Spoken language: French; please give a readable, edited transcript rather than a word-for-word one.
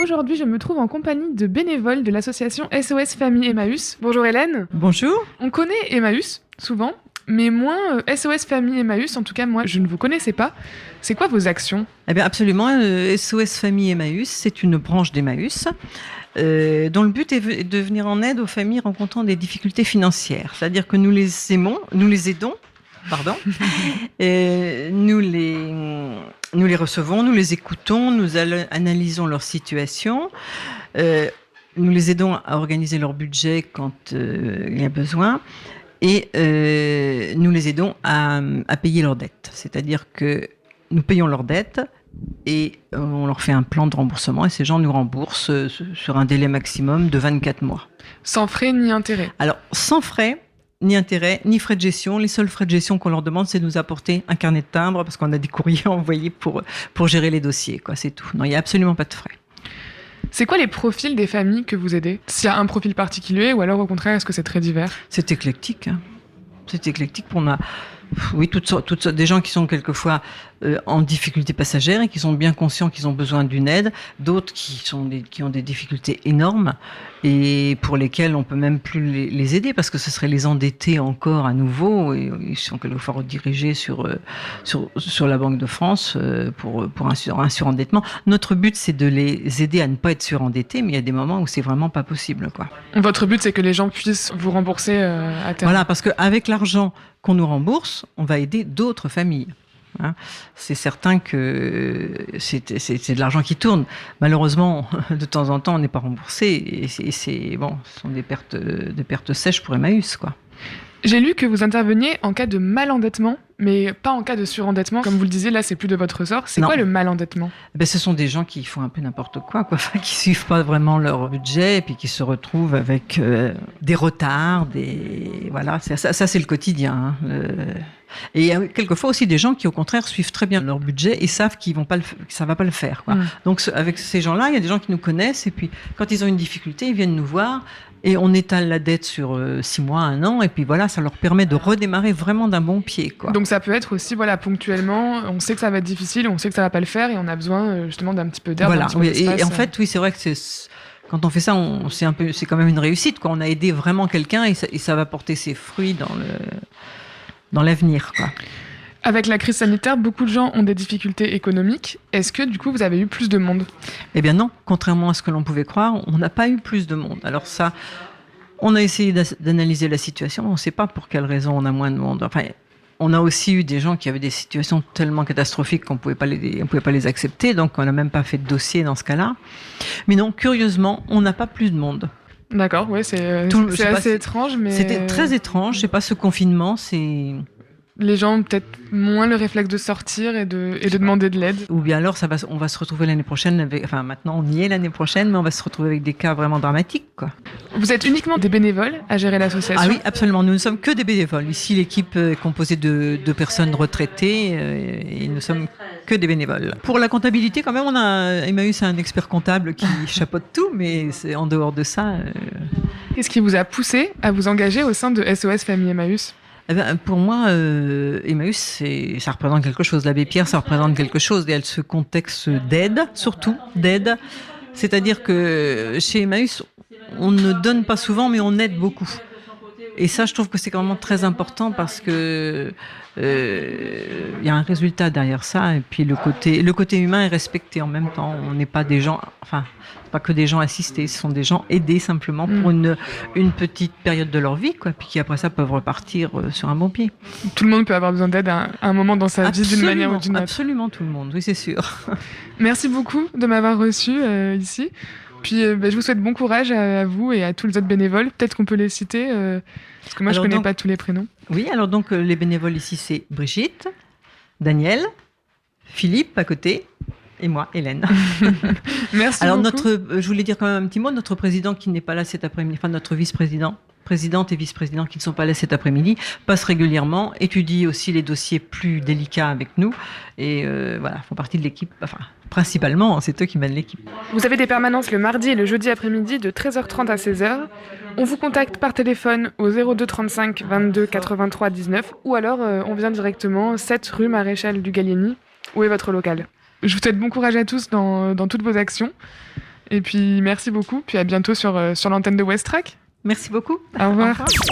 aujourd'hui, je me trouve en compagnie de bénévoles de l'association SOS Famille Emmaüs. Bonjour Hélène. Bonjour. On connaît Emmaüs, souvent, mais moins SOS Famille Emmaüs. En tout cas, moi, je ne vous connaissais pas. C'est quoi vos actions ? Eh bien, absolument. SOS Famille Emmaüs, c'est une branche d'Emmaüs dont le but est de venir en aide aux familles rencontrant des difficultés financières. C'est-à-dire que nous les aidons, nous les recevons, nous les écoutons, nous analysons leur situation, nous les aidons à organiser leur budget quand il y a besoin, et nous les aidons à payer leurs dettes. C'est-à-dire que nous payons leurs dettes et on leur fait un plan de remboursement et ces gens nous remboursent sur un délai maximum de 24 mois. Sans frais ni intérêt ? Alors, sans frais ni intérêt, ni frais de gestion. Les seuls frais de gestion qu'on leur demande, c'est de nous apporter un carnet de timbre parce qu'on a des courriers envoyés pour gérer les dossiers, quoi. C'est tout. Non, il n'y a absolument pas de frais. C'est quoi les profils des familles que vous aidez ? S'il y a un profil particulier ou alors au contraire, est-ce que c'est très divers ? C'est éclectique. C'est éclectique. On a, oui, toutes sortes, des gens qui sont quelquefois en difficulté passagère et qui sont bien conscients qu'ils ont besoin d'une aide, d'autres qui ont des difficultés énormes et pour lesquels on peut même plus les aider parce que ce serait les endetter encore à nouveau et ils sont quelquefois redirigés sur la Banque de France pour un surendettement. Notre but, c'est de les aider à ne pas être surendettés, mais il y a des moments où c'est vraiment pas possible, quoi. Votre but, c'est que les gens puissent vous rembourser à terme. Voilà, parce qu'avec l'argent qu'on nous rembourse, on va aider d'autres familles. C'est certain que c'est de l'argent qui tourne. Malheureusement, de temps en temps, on n'est pas remboursé. Et ce sont des pertes sèches pour Emmaüs, quoi. J'ai lu que vous interveniez en cas de malendettement, mais pas en cas de surendettement. Comme vous le disiez, là, c'est plus de votre ressort. C'est quoi le malendettement ? Ce sont des gens qui font un peu n'importe quoi, qui suivent pas vraiment leur budget et puis qui se retrouvent avec des retards, voilà. Ça c'est le quotidien. Et il y a quelquefois aussi des gens qui, au contraire, suivent très bien leur budget et savent que ça va pas le faire, quoi. Donc, avec ces gens-là, il y a des gens qui nous connaissent et puis, quand ils ont une difficulté, ils viennent nous voir et on étale la dette sur 6 mois, 1 an et puis voilà, ça leur permet de redémarrer vraiment d'un bon pied, quoi. Donc, ça peut être aussi, voilà, ponctuellement, on sait que ça va être difficile, on sait que ça va pas le faire et on a besoin justement d'un petit peu d'air. Voilà, et en fait, oui, c'est vrai que quand on fait ça, c'est quand même une réussite, quoi. On a aidé vraiment quelqu'un et ça va porter ses fruits dans l'avenir, quoi. Avec la crise sanitaire, beaucoup de gens ont des difficultés économiques. Est-ce que, du coup, vous avez eu plus de monde ? Eh bien non, contrairement à ce que l'on pouvait croire, on n'a pas eu plus de monde. Alors ça, on a essayé d'analyser la situation, on ne sait pas pour quelle raison on a moins de monde. Enfin, on a aussi eu des gens qui avaient des situations tellement catastrophiques qu'on ne pouvait pas les accepter, donc on n'a même pas fait de dossier dans ce cas-là. Mais non, curieusement, on n'a pas plus de monde. D'accord, ouais, c'est assez étrange, mais... C'était très étrange, je sais pas, ce confinement, c'est... Les gens ont peut-être moins le réflexe de sortir et de demander de l'aide. Ou bien alors, on va se retrouver l'année prochaine, maintenant on y est l'année prochaine, mais on va se retrouver avec des cas vraiment dramatiques, quoi. Vous êtes uniquement des bénévoles à gérer l'association ? Ah oui, absolument, nous ne sommes que des bénévoles. Ici, l'équipe est composée de personnes retraitées et nous sommes que des bénévoles. Pour la comptabilité, quand même, Emmaüs a un expert comptable qui chapeaute tout, mais c'est en dehors de ça... Qu'est-ce qui vous a poussé à vous engager au sein de SOS Famille Emmaüs ? Pour moi, Emmaüs, ça représente quelque chose. L'abbé Pierre, ça représente quelque chose. Et elle ce contexte d'aide, surtout d'aide. C'est-à-dire que chez Emmaüs, on ne donne pas souvent, mais on aide beaucoup. Et ça, je trouve que c'est vraiment très important parce que y a un résultat derrière ça. Et puis le côté humain est respecté en même temps. On n'est pas des gens, pas que des gens assistés, ce sont des gens aidés simplement pour une petite période de leur vie, quoi, puis qui après ça peuvent repartir sur un bon pied. Tout le monde peut avoir besoin d'aide à un moment dans sa vie d'une manière ou d'une autre. Absolument tout le monde, oui, c'est sûr. Merci beaucoup de m'avoir reçu ici. Puis je vous souhaite bon courage à vous et à tous les autres bénévoles. Peut-être qu'on peut les citer, parce que moi je ne connais pas tous les prénoms. Oui, alors donc les bénévoles ici, c'est Brigitte, Daniel, Philippe à côté, et moi, Hélène. Merci alors beaucoup. Je voulais dire quand même un petit mot, notre président qui n'est pas là cet après-midi, notre présidente et vice-président qui ne sont pas là cet après-midi, passe régulièrement, étudie aussi les dossiers plus délicats avec nous, et font partie de l'équipe, principalement, c'est eux qui mènent l'équipe. Vous avez des permanences le mardi et le jeudi après-midi de 13h30 à 16h. On vous contacte par téléphone au 02 35 22 83 19 ou alors on vient directement 7 rue Maréchal du Gallieni. Où est votre local ? Je vous souhaite bon courage à tous dans toutes vos actions Et puis merci beaucoup, puis à bientôt sur l'antenne de West Track. Merci beaucoup. Au revoir.